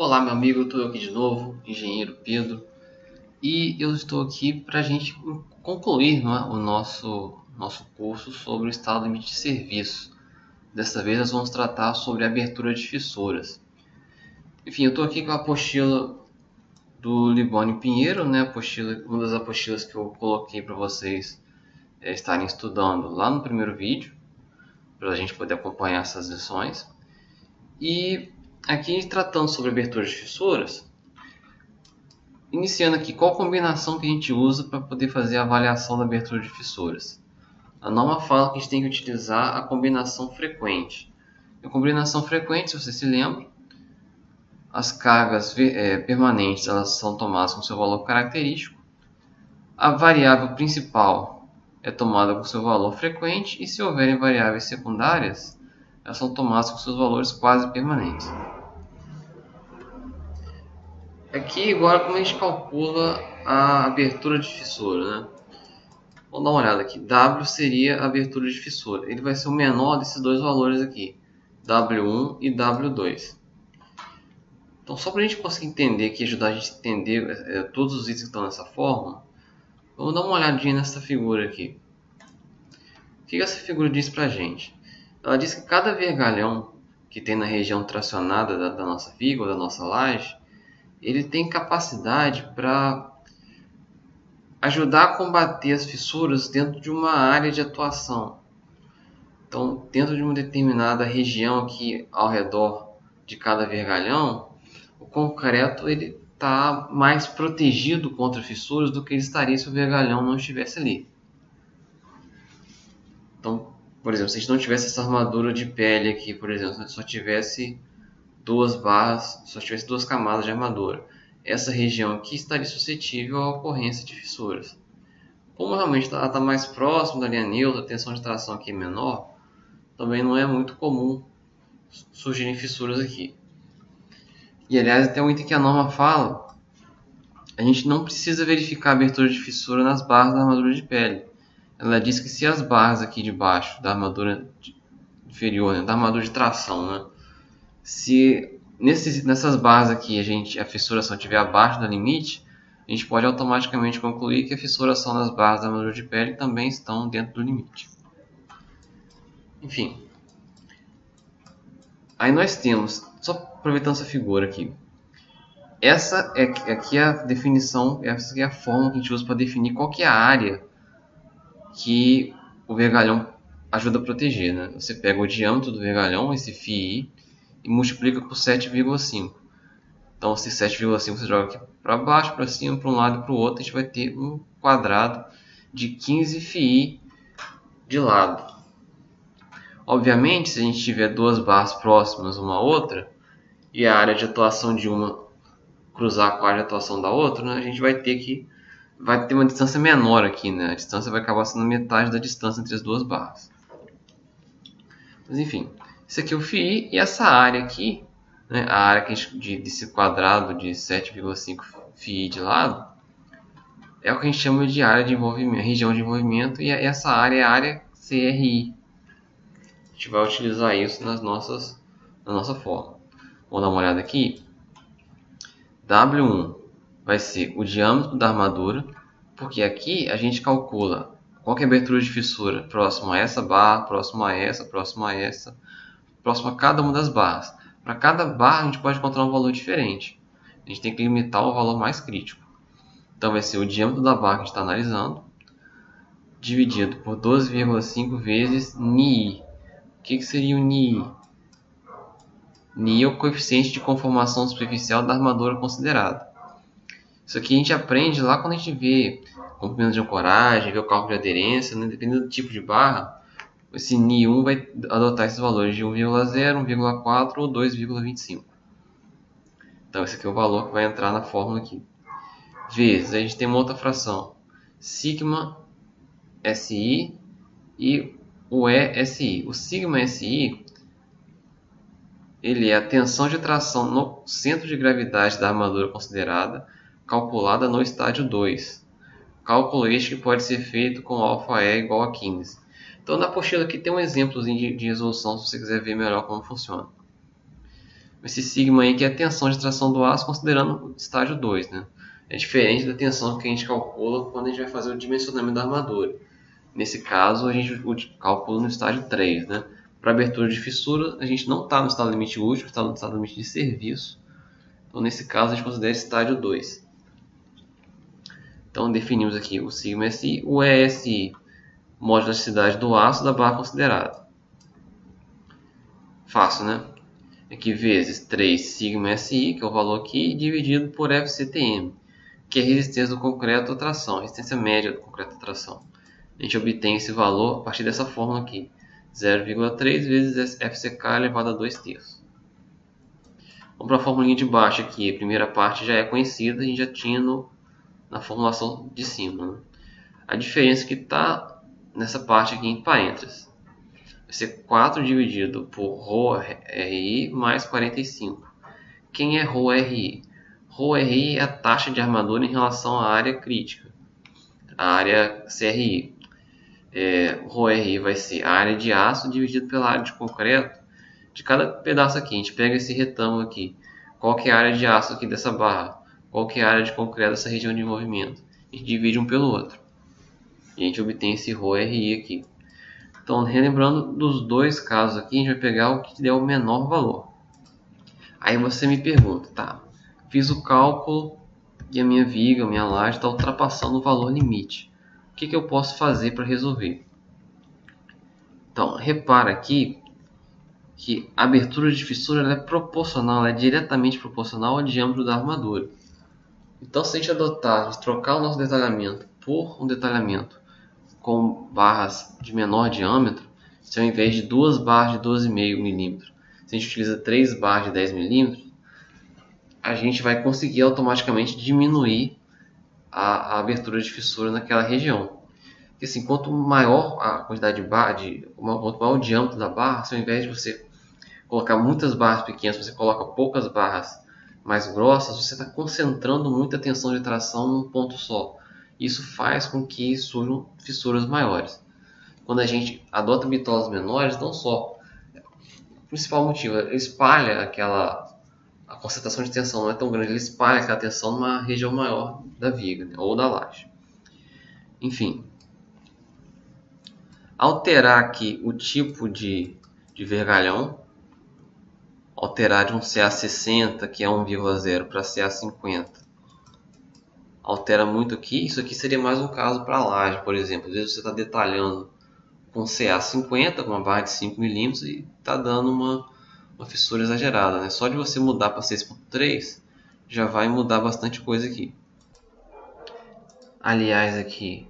Olá, meu amigo, eu estou aqui de novo, engenheiro Pedro, e eu estou aqui para a gente concluir, não é, o nosso curso sobre o estado limite de serviço. Desta vez nós vamos tratar sobre a abertura de fissuras. Enfim, eu estou aqui com a apostila do Libónio Pinheiro, né, uma das apostilas que eu coloquei para vocês estarem estudando lá no primeiro vídeo, para a gente poder acompanhar essas lições. E aqui, tratando sobre abertura de fissuras, iniciando aqui, qual combinação que a gente usa para poder fazer a avaliação da abertura de fissuras? A norma fala que a gente tem que utilizar a combinação frequente. A combinação frequente, se você se lembra, as cargas permanentes elas são tomadas com seu valor característico, a variável principal é tomada com seu valor frequente e, se houverem variáveis secundárias, elas são tomadas com seus valores quase permanentes. Aqui agora como a gente calcula a abertura de fissura, né? Vamos dar uma olhada aqui. W seria a abertura de fissura. Ele vai ser o menor desses dois valores aqui, W1 e W2. Então, só para a gente conseguir entender aqui, ajudar a gente a entender todos os itens que estão nessa fórmula, vamos dar uma olhadinha nessa figura aqui. O que essa figura diz para a gente? Ela diz que cada vergalhão que tem na região tracionada da nossa viga ou da nossa laje, ele tem capacidade para ajudar a combater as fissuras dentro de uma área de atuação. Então, dentro de uma determinada região aqui ao redor de cada vergalhão, o concreto está mais protegido contra fissuras do que ele estaria se o vergalhão não estivesse ali. Então, por exemplo, se a gente não tivesse essa armadura de pele aqui, por exemplo, se só tivesse duas barras, só tivesse duas camadas de armadura, essa região aqui estaria suscetível à ocorrência de fissuras. Como realmente ela está mais próximo da linha neutra, a tensão de tração aqui é menor, também não é muito comum surgirem fissuras aqui. E aliás, até um item que a norma fala, a gente não precisa verificar a abertura de fissura nas barras da armadura de pele. Ela diz que se as barras aqui de baixo da armadura inferior, né, da armadura de tração, né, se nessas barras aqui a fissuração estiver abaixo do limite, a gente pode automaticamente concluir que a fissuração das barras da armadura de pele também estão dentro do limite. Enfim, aí nós temos, só aproveitando essa figura aqui, essa é aqui a definição, essa é a fórmula que a gente usa para definir qual que é a área que o vergalhão ajuda a proteger, né? Você pega o diâmetro do vergalhão, esse φi, e multiplica por 7,5. Então, se 7,5 você joga aqui para baixo, para cima, para um lado e para o outro, a gente vai ter um quadrado de 15 φi de lado. Obviamente, se a gente tiver duas barras próximas uma à outra, e a área de atuação de uma cruzar com a área de atuação da outra, né, a gente vai ter uma distância menor aqui, né? A distância vai acabar sendo metade da distância entre as duas barras. Mas enfim, esse aqui é o φi e essa área aqui, né, a área desse quadrado de 7,5 φi de lado, é o que a gente chama de área de envolvimento, região de envolvimento, e essa área é a área CRI. A gente vai utilizar isso na nossa fórmula. Vamos dar uma olhada aqui. W1 vai ser o diâmetro da armadura, porque aqui a gente calcula qual que é a abertura de fissura próximo a essa barra, próximo a essa, próximo a essa, próximo a cada uma das barras. Para cada barra a gente pode encontrar um valor diferente. A gente tem que limitar o valor mais crítico. Então vai ser o diâmetro da barra que a gente está analisando, dividido por 12,5 vezes Ni. O que seria o Ni? Ni é o coeficiente de conformação superficial da armadura considerada. Isso aqui a gente aprende lá quando a gente vê comprimento de ancoragem, vê o cálculo de aderência, né? Dependendo do tipo de barra, esse Ni1 vai adotar esses valores de 1,0, 1,4 ou 2,25. Então esse aqui é o valor que vai entrar na fórmula aqui. Vezes, a gente tem uma outra fração, sigma SI e o ESI. O sigma SI, ele é a tensão de tração no centro de gravidade da armadura considerada, calculada no estágio 2. Cálculo este que pode ser feito com αE igual a 15. Então na apostila aqui tem um exemplozinho de resolução, se você quiser ver melhor como funciona. Esse sigma aí que é a tensão de tração do aço considerando o estágio 2, né? É diferente da tensão que a gente calcula quando a gente vai fazer o dimensionamento da armadura. Nesse caso, a gente calcula no estágio 3, né? Para abertura de fissura, a gente não está no estado limite útil, está no estado limite de serviço. Então, nesse caso, a gente considera estágio 2. Então, definimos aqui o sigma SI, o ESI, módulo de elasticidade do aço da barra considerada. Fácil, né? Aqui vezes 3 sigma SI, que é o valor aqui, dividido por FCTM, que é a resistência do concreto à tração, a resistência média do concreto à tração. A gente obtém esse valor a partir dessa fórmula aqui, 0,3 vezes FCK elevado a 2 terços. Vamos para a formulinha de baixo aqui, a primeira parte já é conhecida, a gente já tinha na formulação de cima. Né? A diferença que está nessa parte aqui em parênteses vai ser 4 dividido por ρRI mais 45. Quem é ρRI? ρRI é a taxa de armadura em relação à área crítica, a área CRI. ρRI vai ser a área de aço dividido pela área de concreto de cada pedaço aqui. A gente pega esse retângulo aqui, qual que é a área de aço aqui dessa barra, qual que é a área de concreto dessa região de movimento. A gente divide um pelo outro e a gente obtém esse ρRI aqui. Então, relembrando dos dois casos aqui, a gente vai pegar o que der o menor valor. Aí você me pergunta, tá, fiz o cálculo e a minha viga, a minha laje está ultrapassando o valor limite. O que eu posso fazer para resolver? Então, repara aqui que a abertura de fissura ela é proporcional, ela é diretamente proporcional ao diâmetro da armadura. Então, se a gente adotar, a gente trocar o nosso detalhamento por um detalhamento com barras de menor diâmetro, se ao invés de 2 barras de 12,5 mm, se a gente utiliza 3 barras de 10 mm, a gente vai conseguir automaticamente diminuir a abertura de fissura naquela região. Porque assim, quanto maior a quantidade de barra, quanto maior o diâmetro da barra, se ao invés de você colocar muitas barras pequenas, você coloca poucas barras mais grossas, você está concentrando muita tensão de tração num ponto só. Isso faz com que surjam fissuras maiores. Quando a gente adota bitolas menores, não só, o principal motivo, ele espalha a concentração de tensão não é tão grande, ele espalha aquela tensão numa região maior da viga, né, ou da laje. Enfim, alterar aqui o tipo de vergalhão, alterar de um CA60, que é 1,0, para CA50, altera muito aqui. Isso aqui seria mais um caso para laje, por exemplo. Às vezes você está detalhando com CA50, com uma barra de 5 mm, e está dando uma fissura exagerada. Né? Só de você mudar para 6.3 já vai mudar bastante coisa aqui. Aliás, aqui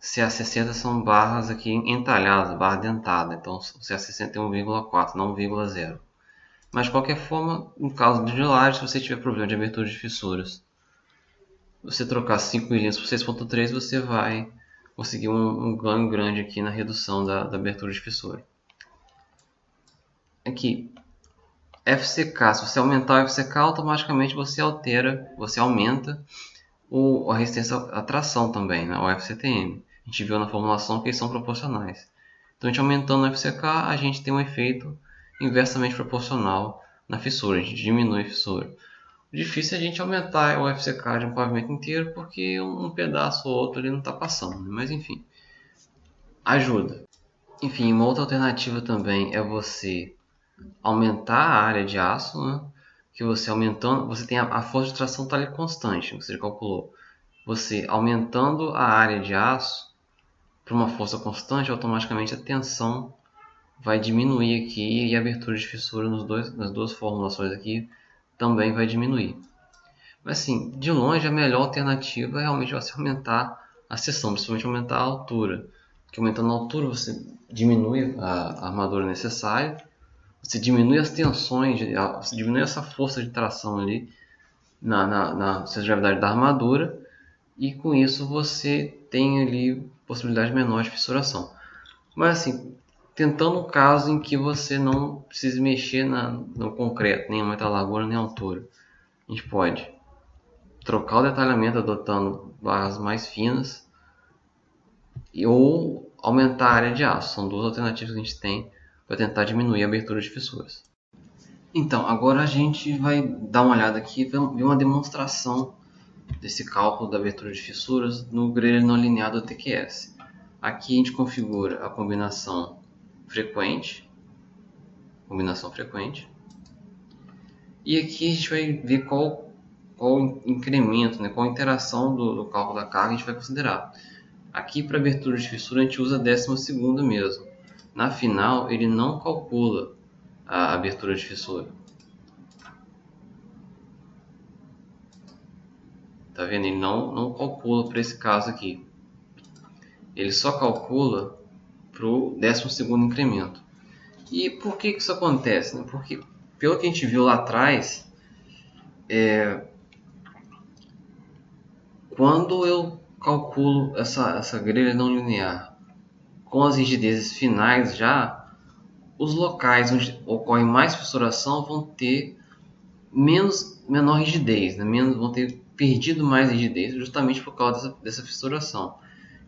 CA60 são barras aqui entalhadas, barra dentada. Então o CA60 é 1,4, não 1,0. Mas de qualquer forma, no caso de laje, se você tiver problema de abertura de fissuras, você trocar 5 mm por 6.3, você vai conseguir um ganho grande aqui na redução da abertura de fissura. Aqui, FCK, se você aumentar o FCK, automaticamente você aumenta a resistência à tração também, né? O FCTM. A gente viu na formulação que eles são proporcionais. Então, a gente aumentando o FCK, a gente tem um efeito inversamente proporcional na fissura, a gente diminui a fissura. O difícil é a gente aumentar o FCK de um pavimento inteiro, porque um pedaço ou outro ele não está passando, né? Mas enfim, ajuda. Enfim, uma outra alternativa também é você aumentar a área de aço, né? Que você aumentando, você tem a força de tração está ali constante, você já calculou. Você aumentando a área de aço para uma força constante, automaticamente a tensão vai diminuir aqui e a abertura de fissura nas duas formulações aqui também vai diminuir. Mas assim, de longe a melhor alternativa é realmente você aumentar a seção, principalmente aumentar a altura. Porque aumentando a altura você diminui a armadura necessária, você diminui as tensões, você diminui essa força de tração ali na gravidade da armadura, e com isso você tem ali possibilidade menor de fissuração. Mas assim, tentando um caso em que você não precise mexer no concreto, nem aumentar a largura nem a altura, a gente pode trocar o detalhamento adotando barras mais finas ou aumentar a área de aço. São duas alternativas que a gente tem para tentar diminuir a abertura de fissuras. Então, agora a gente vai dar uma olhada aqui, ver uma demonstração desse cálculo da abertura de fissuras no grelha não linear do TQS. Aqui a gente configura a combinação frequente, e aqui a gente vai ver qual incremento, né, qual interação do cálculo da carga a gente vai considerar. Aqui para abertura de fissura a gente usa a 12ª mesmo. Na final ele não calcula a abertura de fissura. Tá vendo? Ele não calcula para esse caso aqui. Ele só calcula para o 12º incremento. E por que isso acontece, né? Porque, pelo que a gente viu lá atrás, quando eu calculo essa grelha não linear com as rigidezes finais já, os locais onde ocorre mais fissuração vão ter menor rigidez, né? Vão ter perdido mais rigidez justamente por causa dessa fissuração.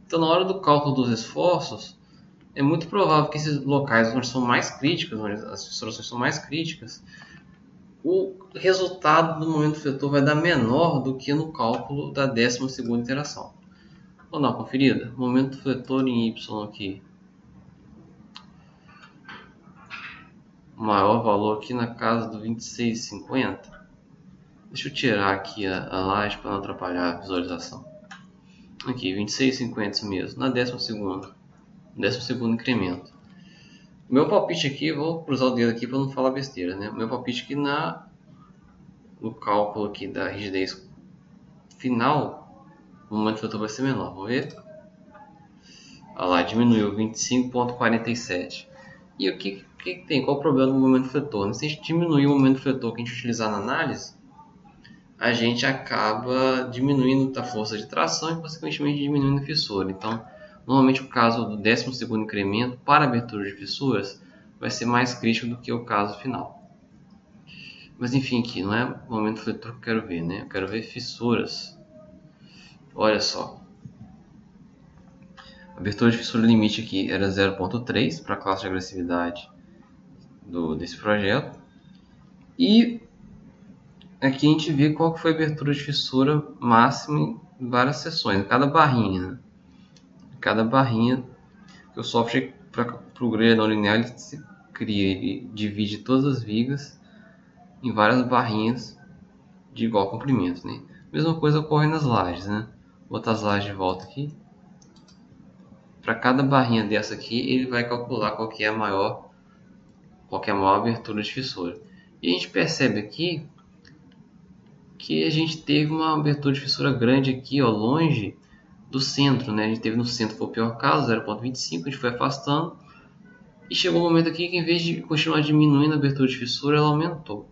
Então, na hora do cálculo dos esforços, é muito provável que esses locais onde são mais críticas, onde as fissurações são mais críticas, o resultado do momento fletor vai dar menor do que no cálculo da 12ª interação. Vamos dar uma conferida? Momento fletor em Y aqui. O maior valor aqui na casa do 26,50. Deixa eu tirar aqui a laje para não atrapalhar a visualização. Aqui, 26,50 isso mesmo, na 12º incremento. O meu palpite aqui, vou cruzar o dedo aqui para não falar besteira, né? O meu palpite aqui no cálculo aqui da rigidez final, o momento fletor vai ser menor, vamos ver? Olha lá, diminuiu 25,47. E o que tem? Qual o problema do momento fletor? Se a gente diminuir o momento fletor que a gente utilizar na análise, a gente acaba diminuindo a força de tração e, consequentemente, diminuindo a fissura. Então, normalmente o caso do 12º incremento para abertura de fissuras vai ser mais crítico do que o caso final. Mas enfim, aqui não é o momento fletor que eu quero ver, né? Eu quero ver fissuras. Olha só. A abertura de fissura limite aqui era 0,3 para a classe de agressividade desse projeto. E aqui a gente vê qual foi a abertura de fissura máxima em várias seções, cada barrinha, né? Cada barrinha que o software para o grelha não linear ele se cria, ele divide todas as vigas em várias barrinhas de igual comprimento, né? Mesma coisa ocorre nas lajes, né? Vou botar as lajes de volta aqui. Para cada barrinha dessa aqui, ele vai calcular qual é a maior abertura de fissura. E a gente percebe aqui que a gente teve uma abertura de fissura grande aqui, ó, longe do centro, né? A gente teve no centro, foi o pior caso, 0,25, a gente foi afastando. E chegou um momento aqui que, em vez de continuar diminuindo a abertura de fissura, ela aumentou.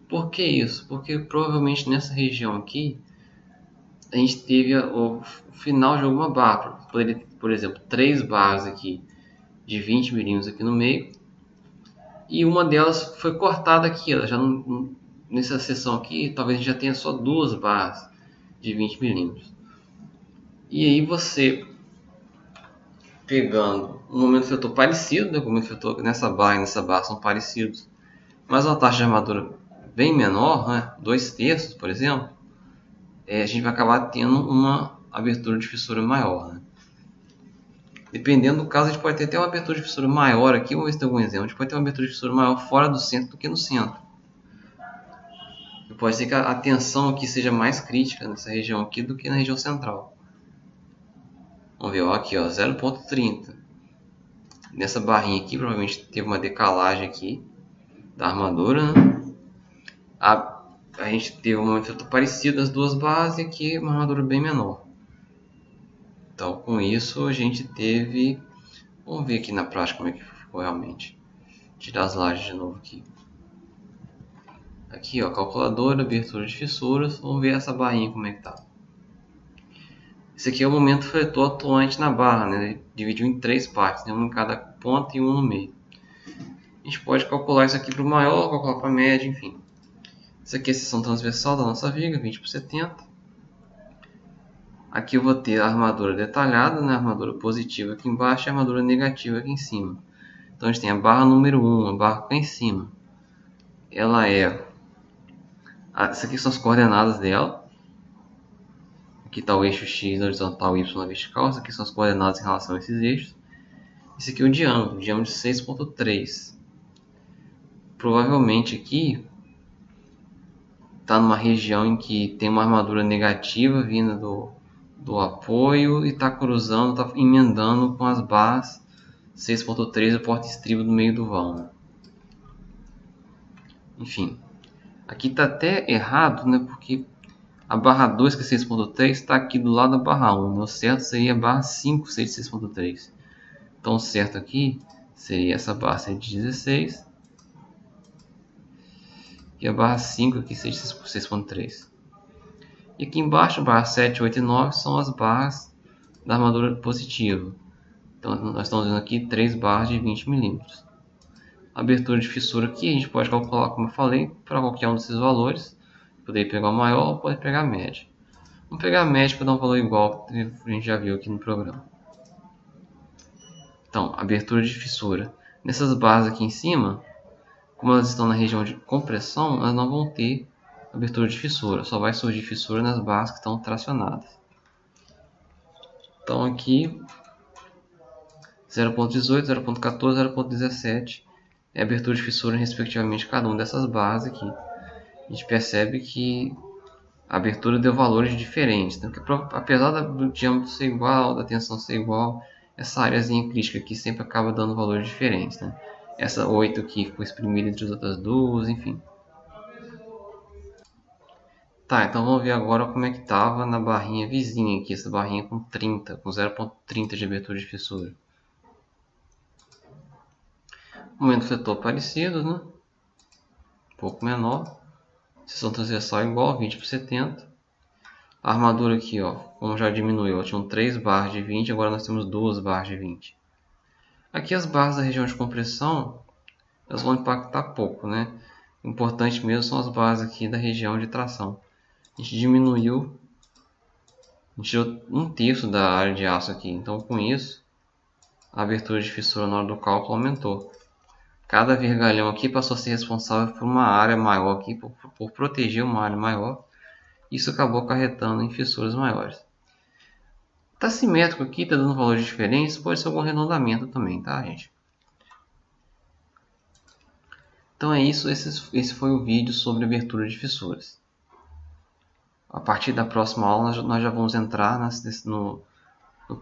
Por que isso? Porque provavelmente nessa região aqui, a gente teve o final de alguma barra. Por exemplo, 3 barras aqui de 20 milímetros aqui no meio. E uma delas foi cortada aqui, ela já nessa seção aqui, talvez a gente já tenha só 2 barras de 20 milímetros. E aí você, pegando um momento fletor parecido, né, o momento fletor nessa barra e nessa barra são parecidos, mas uma taxa de armadura bem menor, né, 2/3, por exemplo, a gente vai acabar tendo uma abertura de fissura maior, né? Dependendo do caso, a gente pode ter até uma abertura de fissura maior aqui. Vamos ver se tem algum exemplo. A gente pode ter uma abertura de fissura maior fora do centro do que no centro. E pode ser que a tensão aqui seja mais crítica nessa região aqui do que na região central. Vamos ver, ó, aqui, 0,30. Nessa barrinha aqui, provavelmente teve uma decalagem aqui da armadura, né? A gente teve um momento parecido das 2 barras e aqui uma armadura bem menor. Então, com isso, a gente teve... Vamos ver aqui na prática como é que ficou realmente. Tirar as lajes de novo aqui. Aqui, ó, calculadora, abertura de fissuras. Vamos ver essa barrinha como é que tá. Esse aqui é o momento fletor atuante na barra, né? Ele dividiu em 3 partes, né? Um em cada ponta e um no meio. A gente pode calcular isso aqui para o maior, calcular para a média, enfim. Isso aqui é a seção transversal da nossa viga, 20/70. Aqui eu vou ter a armadura detalhada, né? A armadura positiva aqui embaixo e a armadura negativa aqui em cima. Então a gente tem a barra número 1, a barra cá em cima. ela é... Essas aqui são as coordenadas dela. Aqui está o eixo X na horizontal e Y na vertical. Essas aqui são as coordenadas em relação a esses eixos. Esse aqui é o diâmetro de 6,3. Provavelmente aqui está numa região em que tem uma armadura negativa vinda do apoio e está cruzando, está emendando com as barras 6,3 e o porta-estribo no meio do vão, né? Enfim, aqui está até errado, né? Porque a barra 2, que é 6,3, está aqui do lado da barra 1. Né? O certo seria a barra 5, 6,3. Então o certo aqui seria essa barra 116 e a barra 5 aqui 6,3. E aqui embaixo, a barra 7, 8 e 9 são as barras da armadura positiva. Então nós estamos vendo aqui 3 barras de 20 milímetros. A abertura de fissura aqui a gente pode calcular, como eu falei, para qualquer um desses valores. Poder pegar o maior ou poder pegar a média. Vamos pegar a média para dar um valor igual que a gente já viu aqui no programa. Então, abertura de fissura. Nessas barras aqui em cima, como elas estão na região de compressão, elas não vão ter abertura de fissura. Só vai surgir fissura nas barras que estão tracionadas. Então aqui 0.18, 0.14, 0.17 é a abertura de fissura respectivamente cada uma dessas barras aqui. A gente percebe que a abertura deu valores diferentes, né? Porque apesar do diâmetro ser igual, da tensão ser igual, essa áreazinha crítica aqui sempre acaba dando valores diferentes, né? Essa 8 aqui ficou exprimida entre as outras duas, enfim. Tá, então vamos ver agora como é que estava na barrinha vizinha aqui, essa barrinha com 30, com 0.30 de abertura de fissura. Momento fletor parecido, né? Um pouco menor. Seção transversal igual, 20 por 70. A armadura aqui, ó, como já diminuiu, tinham 3 barras de 20, agora nós temos 2 barras de 20. Aqui as barras da região de compressão, elas vão impactar pouco, né? O importante mesmo são as barras aqui da região de tração. A gente diminuiu, a gente tirou 1/3 da área de aço aqui, então com isso a abertura de fissura na hora do cálculo aumentou. Cada vergalhão aqui passou a ser responsável por uma área maior aqui, por proteger uma área maior. Isso acabou acarretando em fissuras maiores. Está simétrico aqui, está dando valores diferentes, pode ser algum arredondamento também, tá, gente? Então é isso, esse foi o vídeo sobre abertura de fissuras. A partir da próxima aula nós já vamos entrar no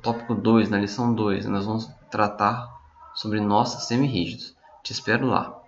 tópico 2, na lição 2. Nós vamos tratar sobre nós semi-rígidos. Te espero lá.